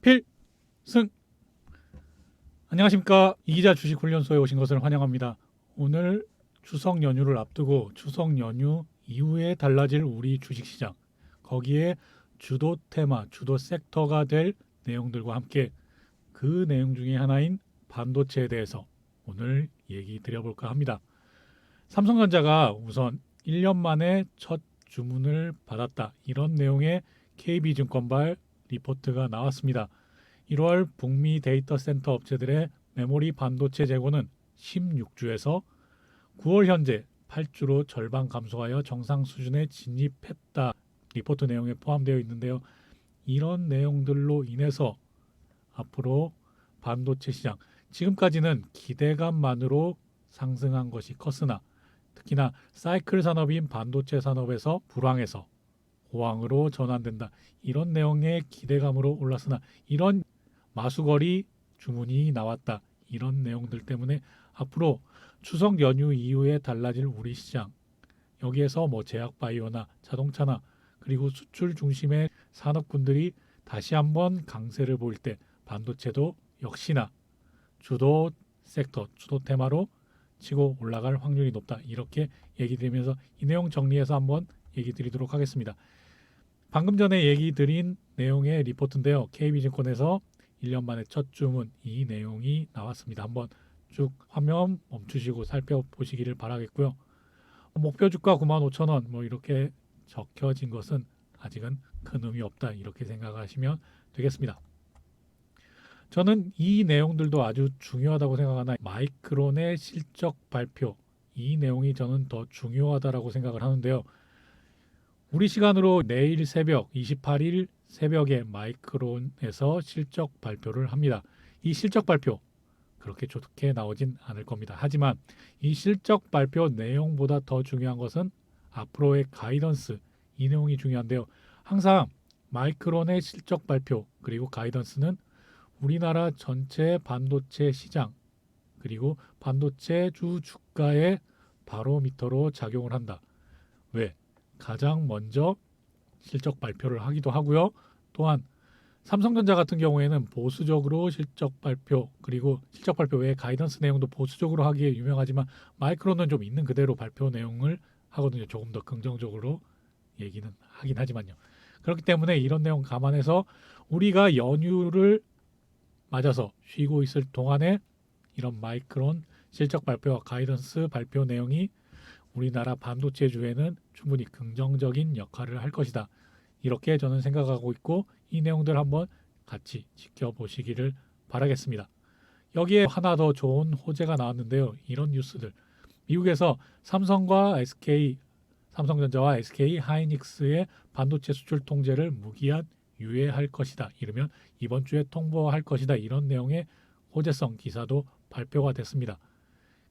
필승! 안녕하십니까. 이기자 주식훈련소에 오신 것을 환영합니다. 오늘 추석 연휴를 앞두고 추석 연휴 이후에 달라질 우리 주식시장, 거기에 주도 테마, 주도 섹터가 될 내용들과 함께 그 내용 중에 하나인 반도체에 대해서 오늘 얘기 드려볼까 합니다. 삼성전자가 우선 1년 만에 첫 주문을 받았다, 이런 내용의 KB증권발 리포트가 나왔습니다. 1월 북미 데이터 센터 업체들의 메모리 반도체 재고는 16주에서 9월 현재 8주로 절반 감소하여 정상 수준에 진입했다, 리포트 내용에 포함되어 있는데요. 이런 내용들로 인해서 앞으로 반도체 시장, 지금까지는 기대감만으로 상승한 것이 컸으나 특히나 사이클 산업인 반도체 산업에서 불황에서 호황으로 전환된다, 이런 내용의 기대감으로 올랐으나 이런 마수거리 주문이 나왔다, 이런 내용들 때문에 앞으로 추석 연휴 이후에 달라질 우리 시장, 여기에서 제약바이오나 자동차나 그리고 수출 중심의 산업군들이 다시 한번 강세를 보일 때 반도체도 역시나 주도 섹터, 주도 테마로 치고 올라갈 확률이 높다, 이렇게 얘기 드리면서 이 내용 정리해서 한번 얘기 드리도록 하겠습니다. 방금 전에 얘기 드린 내용의 리포트인데요. KB증권에서 1년 만에 첫 주문, 이 내용이 나왔습니다. 한번 쭉 화면 멈추시고 살펴보시기를 바라겠고요. 목표 주가 95,000원 이렇게 적혀진 것은 아직은 큰 의미 없다, 이렇게 생각하시면 되겠습니다. 저는 이 내용들도 아주 중요하다고 생각하나 마이크론의 실적 발표, 이 내용이 저는 더 중요하다라고 생각을 하는데요. 우리 시간으로 내일 새벽 28일 새벽에 마이크론에서 실적 발표를 합니다. 이 실적 발표 그렇게 좋게 나오진 않을 겁니다. 하지만 이 실적 발표 내용보다 더 중요한 것은 앞으로의 가이던스, 이 내용이 중요한데요. 항상 마이크론의 실적 발표 그리고 가이던스는 우리나라 전체 반도체 시장 그리고 반도체 주 주가의 바로미터로 작용을 한다. 왜? 가장 먼저 실적 발표를 하기도 하고요. 또한 삼성전자 같은 경우에는 보수적으로 실적 발표 그리고 실적 발표 외에 가이던스 내용도 보수적으로 하기에 유명하지만 마이크론은 좀 있는 그대로 발표 내용을 하거든요. 조금 더 긍정적으로 얘기는 하긴 하지만요. 그렇기 때문에 이런 내용 감안해서 우리가 연휴를 맞아서 쉬고 있을 동안에 이런 마이크론 실적 발표와 가이던스 발표 내용이 우리나라 반도체주에는 충분히 긍정적인 역할을 할 것이다, 이렇게 저는 생각하고 있고 이 내용들 한번 같이 지켜보시기를 바라겠습니다. 여기에 하나 더 좋은 호재가 나왔는데요. 이런 뉴스들, 미국에서 삼성전자와 SK 하이닉스의 반도체 수출 통제를 무기한 유예할 것이다, 이르면 이번 주에 통보할 것이다, 이런 내용의 호재성 기사도 발표가 됐습니다.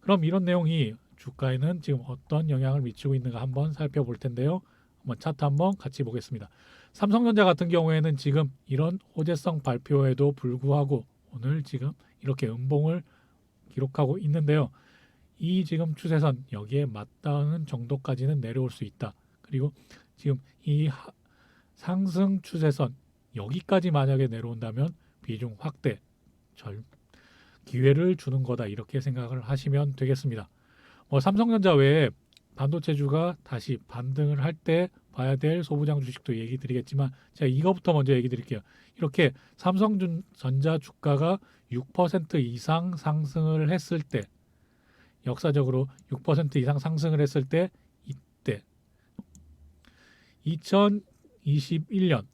그럼 이런 내용이 주가에는 지금 어떤 영향을 미치고 있는가 한번 살펴볼 텐데요. 한번 차트 한번 같이 보겠습니다. 삼성전자 같은 경우에는 지금 이런 호재성 발표에도 불구하고 오늘 지금 이렇게 음봉을 기록하고 있는데요. 이 지금 추세선 여기에 맞닿는 정도까지는 내려올 수 있다. 그리고 지금 이 상승 추세선 여기까지 만약에 내려온다면 비중 확대 기회를 주는 거다, 이렇게 생각을 하시면 되겠습니다. 삼성전자 외에 반도체주가 다시 반등을 할 때 봐야 될 소부장 주식도 얘기 드리겠지만 제가 이거부터 먼저 얘기 드릴게요. 이렇게 삼성전자 주가가 6% 이상 상승을 했을 때, 역사적으로 6% 이상 상승을 했을 때, 이때 2021년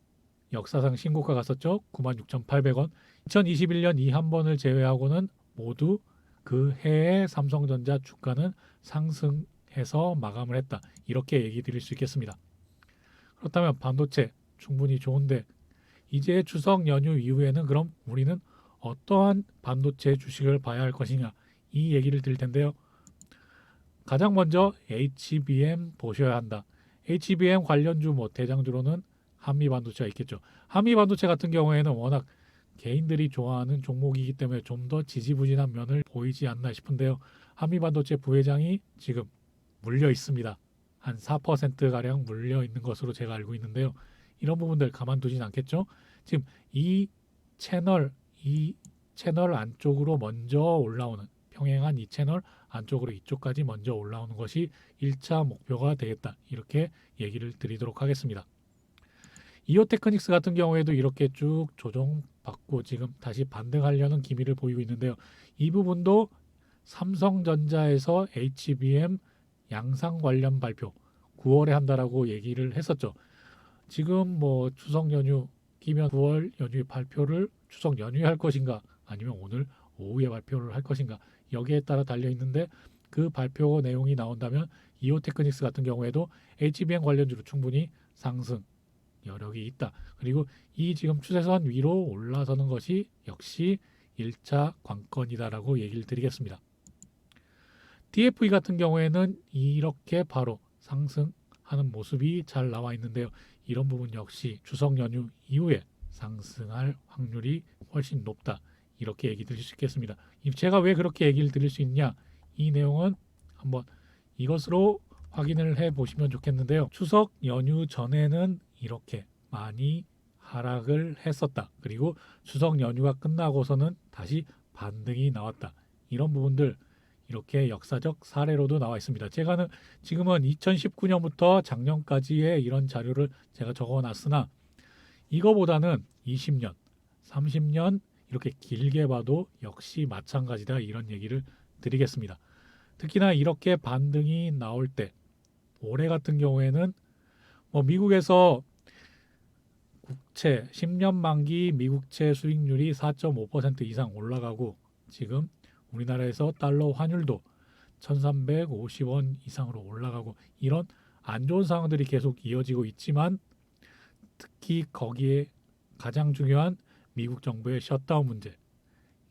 역사상 신고가 갔었죠. 96,800원. 2021년 이 한 번을 제외하고는 모두 그 해의 삼성전자 주가는 상승해서 마감을 했다, 이렇게 얘기 드릴 수 있겠습니다. 그렇다면 반도체 충분히 좋은데 이제 추석 연휴 이후에는 그럼 우리는 어떠한 반도체 주식을 봐야 할 것이냐, 이 얘기를 드릴 텐데요. 가장 먼저 HBM 보셔야 한다. HBM 관련주 대장주로는 한미반도체가 있겠죠. 한미반도체 같은 경우에는 워낙 개인들이 좋아하는 종목이기 때문에 좀 더 지지부진한 면을 보이지 않나 싶은데요. 한미반도체 부회장이 지금 물려 있습니다. 한 4%가량 물려 있는 것으로 제가 알고 있는데요. 이런 부분들 가만두진 않겠죠. 지금 이 이 채널 안쪽으로 먼저 올라오는 평행한 이 채널 안쪽으로 이쪽까지 먼저 올라오는 것이 1차 목표가 되겠다. 이렇게 얘기를 드리도록 하겠습니다. 이오테크닉스 같은 경우에도 이렇게 쭉 조정받고 지금 다시 반등하려는 기미를 보이고 있는데요. 이 부분도 삼성전자에서 HBM 양상 관련 발표 9월에 한다라고 얘기를 했었죠. 지금 뭐 추석 연휴 끼면 9월 연휴 발표를 추석 연휴에 할 것인가 아니면 오늘 오후에 발표를 할 것인가 여기에 따라 달려 있는데 그 발표 내용이 나온다면 이오테크닉스 같은 경우에도 HBM 관련주로 충분히 상승 여력이 있다. 그리고 이 지금 추세선 위로 올라서는 것이 역시 1차 관건이다라고 얘기를 드리겠습니다. TFE 같은 경우에는 이렇게 바로 상승하는 모습이 잘 나와 있는데요. 이런 부분 역시 추석 연휴 이후에 상승할 확률이 훨씬 높다. 이렇게 얘기 드릴 수 있겠습니다. 제가 왜 그렇게 얘기를 드릴 수 있냐? 이 내용은 한번 이것으로 확인을 해 보시면 좋겠는데요. 추석 연휴 전에는 이렇게 많이 하락을 했었다. 그리고 추석 연휴가 끝나고서는 다시 반등이 나왔다. 이런 부분들 이렇게 역사적 사례로도 나와 있습니다. 제가는 지금은 2019년부터 작년까지의 이런 자료를 제가 적어놨으나 이거보다는 20년, 30년 이렇게 길게 봐도 역시 마찬가지다 이런 얘기를 드리겠습니다. 특히나 이렇게 반등이 나올 때 올해 같은 경우에는 뭐 미국에서 국채 10년 만기 미국채 수익률이 4.5% 이상 올라가고 지금 우리나라에서 달러 환율도 1350원 이상으로 올라가고 이런 안 좋은 상황들이 계속 이어지고 있지만 특히 거기에 가장 중요한 미국 정부의 셧다운 문제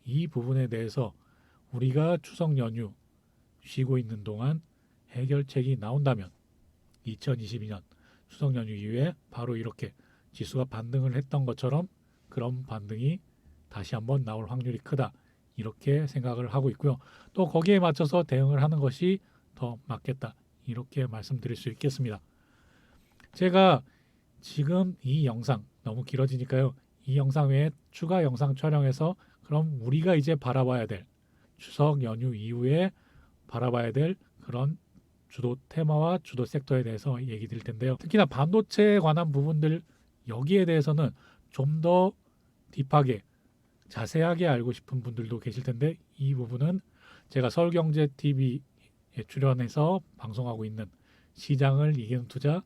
이 부분에 대해서 우리가 추석 연휴 쉬고 있는 동안 해결책이 나온다면 2022년 추석 연휴 이후에 바로 이렇게 지수가 반등을 했던 것처럼 그런 반등이 다시 한번 나올 확률이 크다. 이렇게 생각을 하고 있고요. 또 거기에 맞춰서 대응을 하는 것이 더 맞겠다. 이렇게 말씀드릴 수 있겠습니다. 제가 지금 이 영상 너무 길어지니까요. 이 영상 외에 추가 영상 촬영해서 그럼 우리가 이제 바라봐야 될 추석 연휴 이후에 바라봐야 될 그런 주도 테마와 주도 섹터에 대해서 얘기 드릴 텐데요. 특히나 반도체에 관한 부분들 여기에 대해서는 좀 더 딥하게 자세하게 알고 싶은 분들도 계실 텐데 이 부분은 제가 서울경제TV에 출연해서 방송하고 있는 시장을 이기는 투자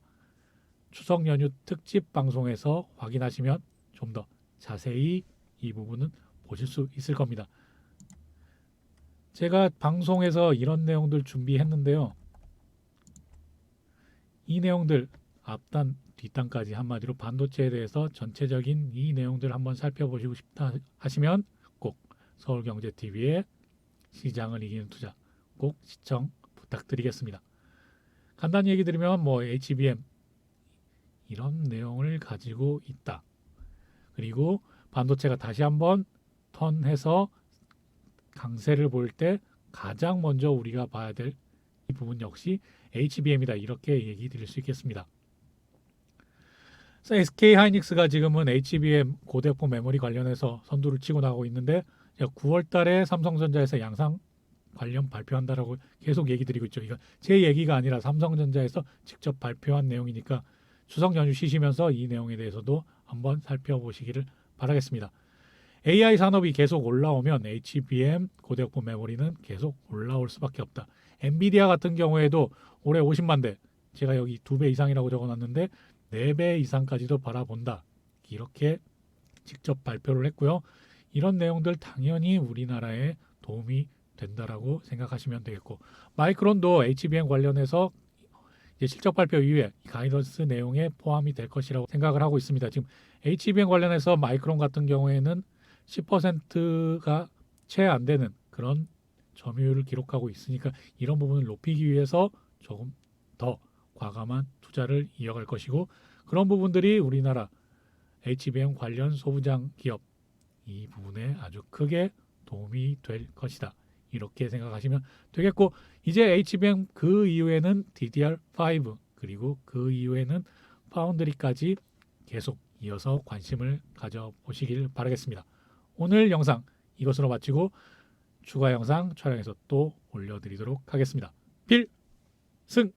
추석 연휴 특집 방송에서 확인하시면 좀 더 자세히 이 부분은 보실 수 있을 겁니다. 제가 방송에서 이런 내용들 준비했는데요. 이 내용들 앞단 뒷단까지 한마디로 반도체에 대해서 전체적인 이 내용들 한번 살펴보시고 싶다 하시면 꼭 서울경제TV의 시장을 이기는 투자 꼭 시청 부탁드리겠습니다. 간단히 얘기 드리면 뭐 HBM 이런 내용을 가지고 있다. 그리고 반도체가 다시 한번 턴해서 강세를 볼 때 가장 먼저 우리가 봐야 될 이 부분 역시 HBM이다. 이렇게 얘기 드릴 수 있겠습니다. SK하이닉스가 지금은 HBM 고대포 메모리 관련해서 선두를 치고 나가고 있는데 9월 달에 삼성전자에서 양상 관련 발표한다라고 계속 얘기 드리고 있죠. 이거 제 얘기가 아니라 삼성전자에서 직접 발표한 내용이니까 추석 연휴 쉬시면서 이 내용에 대해서도 한번 살펴보시기를 바라겠습니다. AI 산업이 계속 올라오면 HBM 고대포 메모리는 계속 올라올 수밖에 없다. 엔비디아 같은 경우에도 올해 50만 대, 제가 여기 2배 이상이라고 적어놨는데 4배 이상까지도 바라본다. 이렇게 직접 발표를 했고요. 이런 내용들 당연히 우리나라에 도움이 된다라고 생각하시면 되겠고 마이크론도 HBM 관련해서 이제 실적 발표 이후에 가이던스 내용에 포함이 될 것이라고 생각을 하고 있습니다. 지금 HBM 관련해서 마이크론 같은 경우에는 10%가 채 안 되는 그런 점유율을 기록하고 있으니까 이런 부분을 높이기 위해서 조금 더 과감한 투자를 이어갈 것이고 그런 부분들이 우리나라 HBM 관련 소부장 기업 이 부분에 아주 크게 도움이 될 것이다. 이렇게 생각하시면 되겠고 이제 HBM 그 이후에는 DDR5 그리고 그 이후에는 파운드리까지 계속 이어서 관심을 가져보시길 바라겠습니다. 오늘 영상 이것으로 마치고 추가 영상 촬영해서 또 올려드리도록 하겠습니다. 필승!